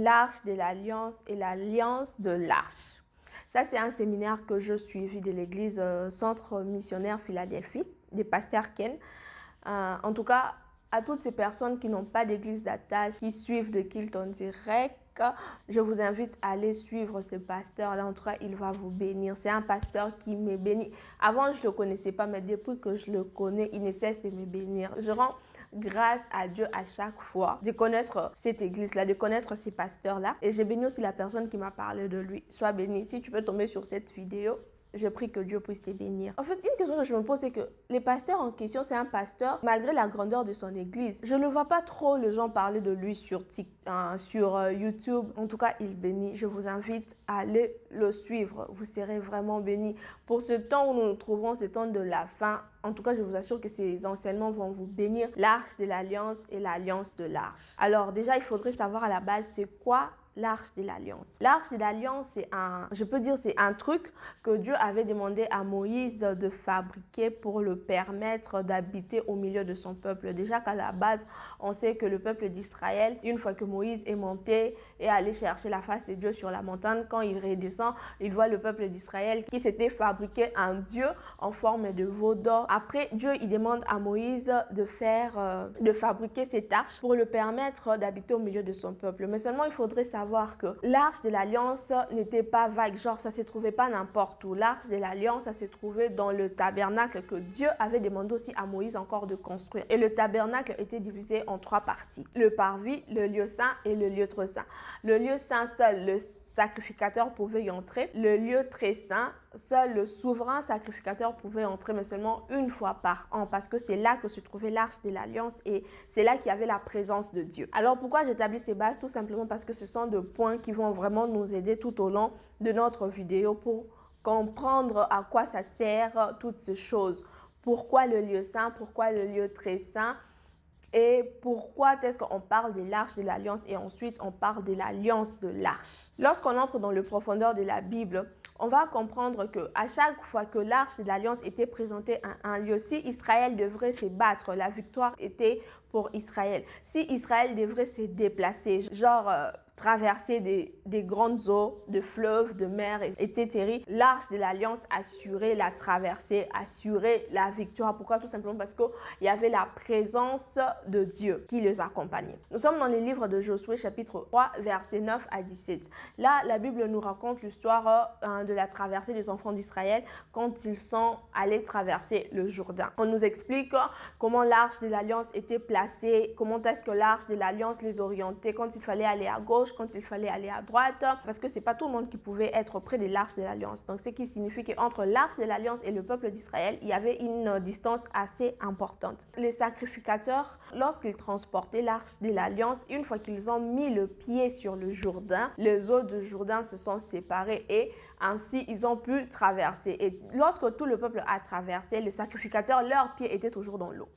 l'arche de l'alliance et l'alliance de l'arche. Ça, c'est un séminaire que je suivis de l'église Centre Missionnaire Philadelphie, des pasteurs Ken. En tout cas, à toutes ces personnes qui n'ont pas d'église d'attache, qui suivent de Kilton Direct, je vous invite à aller suivre ce pasteur-là. En tout cas, il va vous bénir. C'est un pasteur qui me bénit. Avant, je ne le connaissais pas, mais depuis que je le connais, il ne cesse de me bénir. Je rends grâce à Dieu à chaque fois de connaître cette église-là, de connaître ces pasteurs-là. Et j'ai béni aussi la personne qui m'a parlé de lui. Sois béni. Si tu peux tomber sur cette vidéo, je prie que Dieu puisse te bénir. En fait, une question que je me pose, c'est que les pasteurs en question, c'est un pasteur, malgré la grandeur de son église. Je ne vois pas trop les gens parler de lui sur YouTube. En tout cas, il bénit. Je vous invite à aller le suivre. Vous serez vraiment bénis. Pour ce temps où nous nous trouvons, ce temps de la fin, en tout cas, je vous assure que ces enseignements vont vous bénir. L'arche de l'alliance et l'alliance de l'arche. Alors déjà, il faudrait savoir à la base, c'est quoi l'arche de l'alliance? L'arche de l'alliance, c'est c'est un truc que Dieu avait demandé à Moïse de fabriquer pour le permettre d'habiter au milieu de son peuple. Déjà qu'à la base, on sait que le peuple d'Israël, une fois que Moïse est monté et allé chercher la face de Dieu sur la montagne, quand il redescend, il voit le peuple d'Israël qui s'était fabriqué un Dieu en forme de veau d'or. Après, Dieu, il demande à Moïse de fabriquer cette arche pour le permettre d'habiter au milieu de son peuple. Mais seulement, il faudrait savoir que l'arche de l'alliance n'était pas vague, genre ça se trouvait pas n'importe où. L'arche de l'alliance, ça se trouvait dans le tabernacle que Dieu avait demandé aussi à Moïse encore de construire. Et le tabernacle était divisé en 3 parties. Le parvis, le lieu saint et le lieu très saint. Le lieu saint, seul le sacrificateur pouvait y entrer. Le lieu très saint, seul le souverain sacrificateur pouvait entrer, mais seulement une fois par an, parce que c'est là que se trouvait l'arche de l'alliance et c'est là qu'il y avait la présence de Dieu. Alors pourquoi j'établis ces bases? Tout simplement parce que ce sont des points qui vont vraiment nous aider tout au long de notre vidéo pour comprendre à quoi ça sert toutes ces choses. Pourquoi le lieu saint? Pourquoi le lieu très saint? Et pourquoi est-ce qu'on parle de l'arche de l'alliance et ensuite on parle de l'alliance de l'arche? Lorsqu'on entre dans le profondeur de la Bible, on va comprendre que à chaque fois que l'arche de l'alliance était présentée à un lieu, si Israël devrait se battre, la victoire était pour Israël. Si Israël devrait se déplacer, genre traverser des grandes eaux, de fleuves, de mers, etc., l'arche de l'alliance assurait la traversée, assurait la victoire. Pourquoi? Tout simplement parce qu'il y avait la présence de Dieu qui les accompagnait. Nous sommes dans les livres de Josué, chapitre 3, versets 9 à 17. Là, la Bible nous raconte l'histoire de la traversée des enfants d'Israël quand ils sont allés traverser le Jourdain. On nous explique comment l'arche de l'alliance était placée, comment est-ce que l'arche de l'alliance les orientait, quand il fallait aller à gauche, quand il fallait aller à droite, parce que c'est pas tout le monde qui pouvait être près de l'arche de l'alliance. Donc, ce qui signifie qu'entre l'arche de l'alliance et le peuple d'Israël, il y avait une distance assez importante. Les sacrificateurs, lorsqu'ils transportaient l'arche de l'alliance, une fois qu'ils ont mis le pied sur le Jourdain, les eaux du Jourdain se sont séparées et ainsi ils ont pu traverser. Et lorsque tout le peuple a traversé, le sacrificateur, leurs pieds étaient toujours dans l'eau.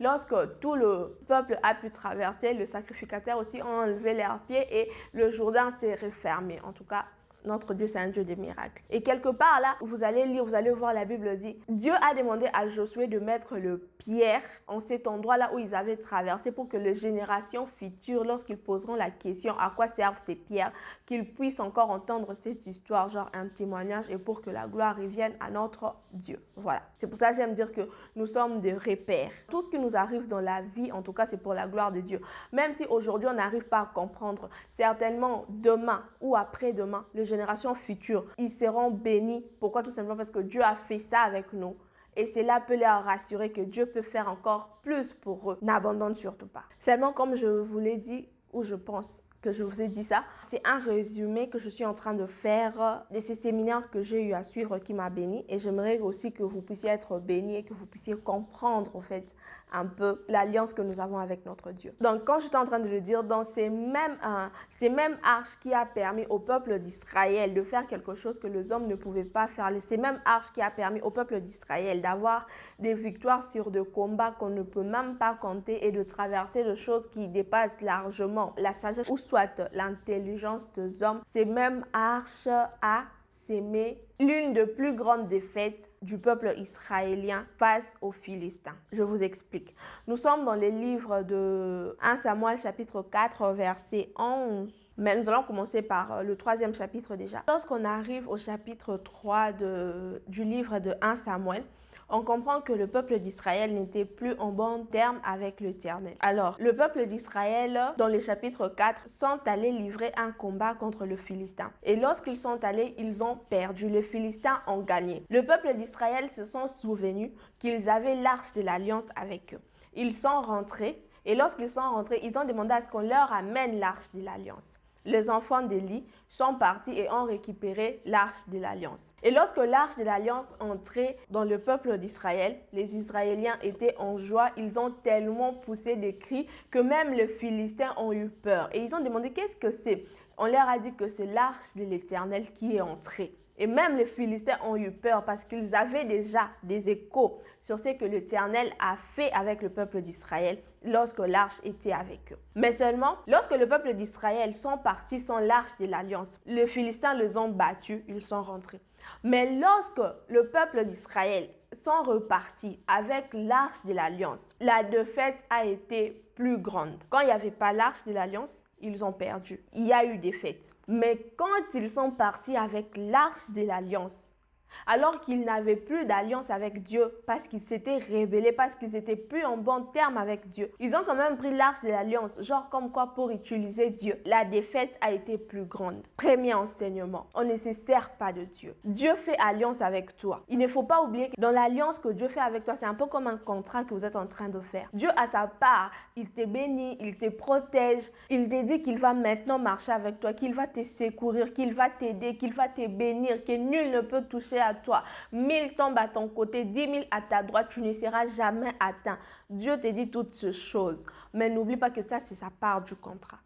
Lorsque tout le peuple a pu traverser, le sacrificateur aussi a enlevé leurs pieds et le Jourdain s'est refermé. En tout cas, notre Dieu, c'est un Dieu de miracles. Et quelque part là, vous allez lire, vous allez voir, la Bible dit, Dieu a demandé à Josué de mettre le pierre en cet endroit-là où ils avaient traversé pour que les générations futures, lorsqu'ils poseront la question à quoi servent ces pierres, qu'ils puissent encore entendre cette histoire, genre un témoignage, et pour que la gloire revienne à notre Dieu. Voilà. C'est pour ça que j'aime dire que nous sommes des repères. Tout ce qui nous arrive dans la vie, en tout cas, c'est pour la gloire de Dieu. Même si aujourd'hui, on n'arrive pas à comprendre, certainement demain ou après-demain, les générations futures, ils seront bénis. Pourquoi? Tout simplement parce que Dieu a fait ça avec nous. Et cela peut leur rassurer que Dieu peut faire encore plus pour eux. N'abandonne surtout pas. Seulement, comme je vous l'ai dit, ou je pense que je vous ai dit ça, c'est un résumé que je suis en train de faire de ces séminaires que j'ai eu à suivre qui m'a béni. Et j'aimerais aussi que vous puissiez être bénis et que vous puissiez comprendre en fait un peu l'alliance que nous avons avec notre Dieu. Donc quand j'étais en train de le dire, dans ces mêmes arches qui a permis au peuple d'Israël de faire quelque chose que les hommes ne pouvaient pas faire, ces mêmes arches qui a permis au peuple d'Israël d'avoir des victoires sur des combats qu'on ne peut même pas compter et de traverser des choses qui dépassent largement la sagesse ou soit l'intelligence des hommes, ces mêmes arches a s'aimer l'une des plus grandes défaites du peuple israélien face aux Philistins. Je vous explique. Nous sommes dans les livres de 1 Samuel chapitre 4 verset 11. Mais nous allons commencer par le 3e chapitre déjà. Lorsqu'on arrive au chapitre 3 du livre de 1 Samuel, on comprend que le peuple d'Israël n'était plus en bon terme avec l'Éternel. Alors, le peuple d'Israël, dans le chapitre 4, sont allés livrer un combat contre le Philistin. Et lorsqu'ils sont allés, ils ont perdu. Les Philistins ont gagné. Le peuple d'Israël se sont souvenus qu'ils avaient l'arche de l'alliance avec eux. Ils sont rentrés et lorsqu'ils sont rentrés, ils ont demandé à ce qu'on leur amène l'arche de l'alliance. Les enfants d'Élie sont partis et ont récupéré l'arche de l'alliance. Et lorsque l'arche de l'alliance entrait dans le peuple d'Israël, les Israéliens étaient en joie. Ils ont tellement poussé des cris que même les Philistins ont eu peur. Et ils ont demandé qu'est-ce que c'est. On leur a dit que c'est l'arche de l'Éternel qui est entrée. Et même les Philistins ont eu peur parce qu'ils avaient déjà des échos sur ce que l'Éternel a fait avec le peuple d'Israël lorsque l'arche était avec eux. Mais seulement, lorsque le peuple d'Israël sont partis sans l'arche de l'alliance, les Philistins les ont battus, ils sont rentrés. Mais lorsque le peuple d'Israël sont repartis avec l'arche de l'alliance, la défaite a été plus grande. Quand il n'y avait pas l'arche de l'alliance, ils ont perdu. Il y a eu défaite. Mais quand ils sont partis avec l'arche de l'alliance, alors qu'ils n'avaient plus d'alliance avec Dieu parce qu'ils s'étaient rebellés, parce qu'ils n'étaient plus en bon terme avec Dieu. Ils ont quand même pris l'arche de l'alliance, genre comme quoi pour utiliser Dieu. La défaite a été plus grande. Premier enseignement, on ne se sert pas de Dieu. Dieu fait alliance avec toi. Il ne faut pas oublier que dans l'alliance que Dieu fait avec toi, c'est un peu comme un contrat que vous êtes en train de faire. Dieu a sa part, il te bénit, il te protège, il te dit qu'il va maintenant marcher avec toi, qu'il va te secourir, qu'il va t'aider, qu'il va te bénir, que nul ne peut toucher à toi. 1000 tombent à ton côté, 10 000 à ta droite, tu ne seras jamais atteint. Dieu te dit toutes ces choses. Mais n'oublie pas que ça, c'est sa part du contrat.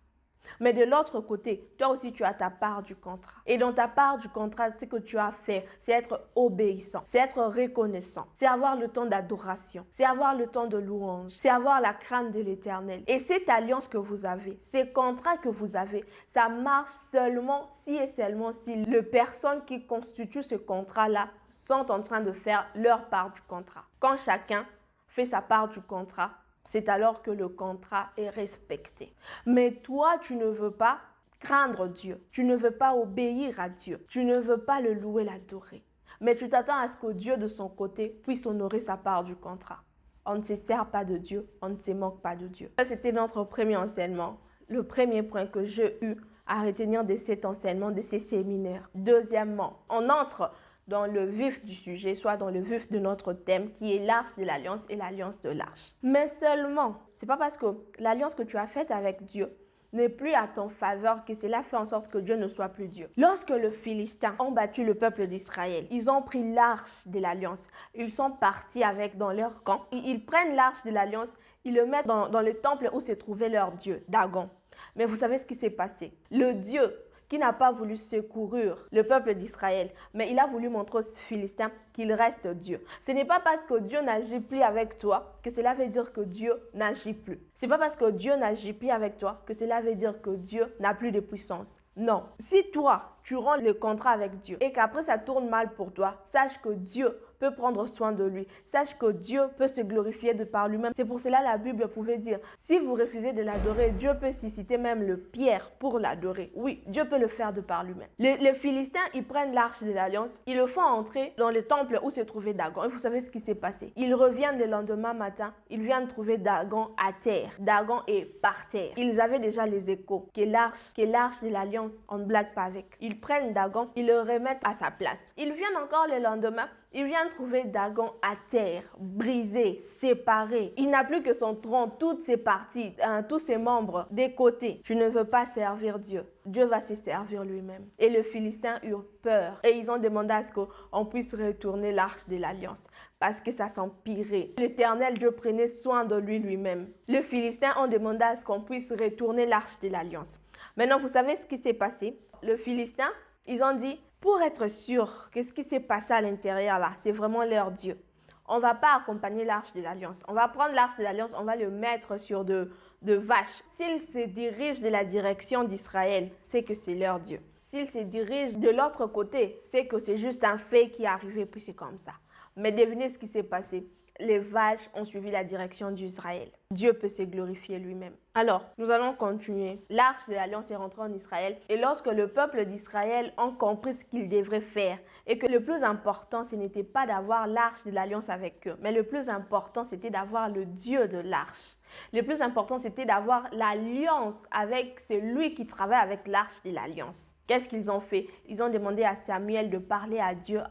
Mais de l'autre côté, toi aussi, tu as ta part du contrat. Et dans ta part du contrat, ce que tu as à faire, c'est être obéissant, c'est être reconnaissant, c'est avoir le temps d'adoration, c'est avoir le temps de louange, c'est avoir la crainte de l'Éternel. Et cette alliance que vous avez, ces contrats que vous avez, ça marche seulement si et seulement si les personnes qui constituent ce contrat-là sont en train de faire leur part du contrat. Quand chacun fait sa part du contrat, c'est alors que le contrat est respecté. Mais toi, tu ne veux pas craindre Dieu. Tu ne veux pas obéir à Dieu. Tu ne veux pas le louer, l'adorer. Mais tu t'attends à ce que Dieu, de son côté, puisse honorer sa part du contrat. On ne se sert pas de Dieu, on ne se moque pas de Dieu. Ça, c'était notre premier enseignement. Le premier point que j'ai eu à retenir de cet enseignement, de ces séminaires. Deuxièmement, on entre dans le vif du sujet, soit dans le vif de notre thème qui est l'arche de l'alliance et l'alliance de l'arche. Mais seulement, c'est pas parce que l'alliance que tu as faite avec Dieu n'est plus à ton faveur que cela fait en sorte que Dieu ne soit plus Dieu. Lorsque les Philistins ont battu le peuple d'Israël, ils ont pris l'arche de l'alliance. Ils sont partis avec dans leur camp. Ils prennent l'arche de l'alliance, ils le mettent dans le temple où se trouvait leur dieu, Dagon. Mais vous savez ce qui s'est passé? Le Dieu qui n'a pas voulu secourir le peuple d'Israël, mais il a voulu montrer aux Philistins qu'il reste Dieu. Ce n'est pas parce que Dieu n'agit plus avec toi que cela veut dire que Dieu n'agit plus. Ce n'est pas parce que Dieu n'agit plus avec toi que cela veut dire que Dieu n'a plus de puissance. Non. Si toi, tu rends le contrat avec Dieu et qu'après ça tourne mal pour toi, sache que Dieu peut prendre soin de lui. Sache que Dieu peut se glorifier de par lui-même. C'est pour cela que la Bible pouvait dire, si vous refusez de l'adorer, Dieu peut susciter même le pierre pour l'adorer. Oui, Dieu peut le faire de par lui-même. Les Philistins, ils prennent l'arche de l'alliance, ils le font entrer dans le temple où se trouvait Dagon. Et vous savez ce qui s'est passé. Ils reviennent le lendemain matin, ils viennent trouver Dagon à terre. Dagon est par terre. Ils avaient déjà les échos que l'arche de l'alliance, on ne blague pas avec. Ils prennent Dagon, ils le remettent à sa place. Ils viennent encore le lendemain, ils viennent trouver Dagon à terre, brisé, séparé. Il n'a plus que son tronc, toutes ses parties, tous ses membres des côtés. Tu ne veux pas servir Dieu. Dieu va se servir lui-même. Et les Philistins eurent peur. Et ils ont demandé à ce qu'on puisse retourner l'arche de l'alliance. Parce que ça s'empirait. L'Éternel Dieu prenait soin de lui-même. Les Philistins ont demandé à ce qu'on puisse retourner l'arche de l'alliance. Maintenant, vous savez ce qui s'est passé? Les Philistins, ils ont dit, pour être sûr que ce qui s'est passé à l'intérieur là, c'est vraiment leur Dieu, on ne va pas accompagner l'arche de l'alliance. On va prendre l'arche de l'alliance, on va le mettre sur de vaches. S'ils se dirigent de la direction d'Israël, c'est que c'est leur Dieu. s'il se dirige de l'autre côté, c'est que c'est juste un fait qui est arrivé, puis c'est comme ça. Mais devinez ce qui s'est passé. Les vaches ont suivi la direction d'Israël. Dieu peut se glorifier lui-même. Alors, nous allons continuer. L'arche de l'Alliance est rentrée en Israël et lorsque le peuple d'Israël a compris ce qu'il devrait faire et que le plus important, ce n'était pas d'avoir l'arche de l'Alliance avec eux, mais le plus important, c'était d'avoir le Dieu de l'arche. Le plus important, c'était d'avoir l'alliance avec celui qui travaille avec l'arche de l'alliance. Qu'est-ce qu'ils ont fait? Ils ont demandé à Samuel de parler à Dieu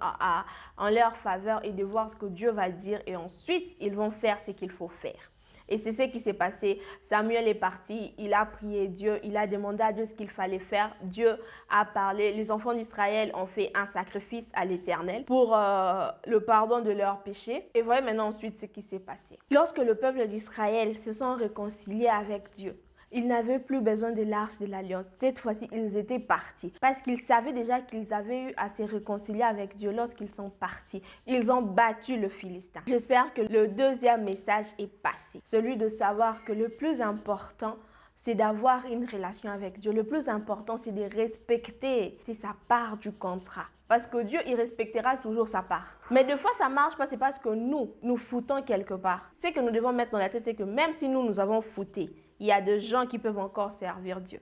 en leur faveur et de voir ce que Dieu va dire. Et ensuite, ils vont faire ce qu'il faut faire. Et c'est ce qui s'est passé. Samuel est parti, il a prié Dieu, il a demandé à Dieu ce qu'il fallait faire. Dieu a parlé. Les enfants d'Israël ont fait un sacrifice à l'Éternel pour le pardon de leurs péchés. Et voyez maintenant ensuite ce qui s'est passé. Lorsque le peuple d'Israël se sont réconciliés avec Dieu, ils n'avaient plus besoin de l'arche de l'alliance. Cette fois-ci, ils étaient partis. Parce qu'ils savaient déjà qu'ils avaient eu à se réconcilier avec Dieu lorsqu'ils sont partis. Ils ont battu le Philistin. J'espère que le deuxième message est passé. Celui de savoir que le plus important, c'est d'avoir une relation avec Dieu. Le plus important, c'est de respecter sa part du contrat. Parce que Dieu, il respectera toujours sa part. Mais des fois, ça ne marche pas, c'est parce que nous foutons quelque part. Ce que nous devons mettre dans la tête, c'est que même si nous avons fouté, il y a des gens qui peuvent encore servir Dieu.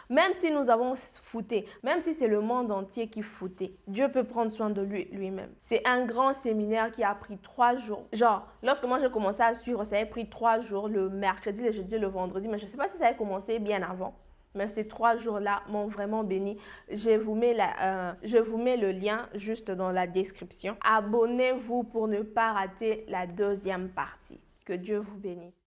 Même si nous avons fouté, même si c'est le monde entier qui foutait, Dieu peut prendre soin de lui-même. C'est un grand séminaire qui a pris 3 jours. Genre, lorsque moi j'ai commencé à suivre, ça a pris 3 jours, le mercredi, le jeudi, le vendredi. Mais je ne sais pas si ça a commencé bien avant. Mais ces 3 jours-là m'ont vraiment béni. Je vous mets le lien juste dans la description. Abonnez-vous pour ne pas rater la deuxième partie. Que Dieu vous bénisse.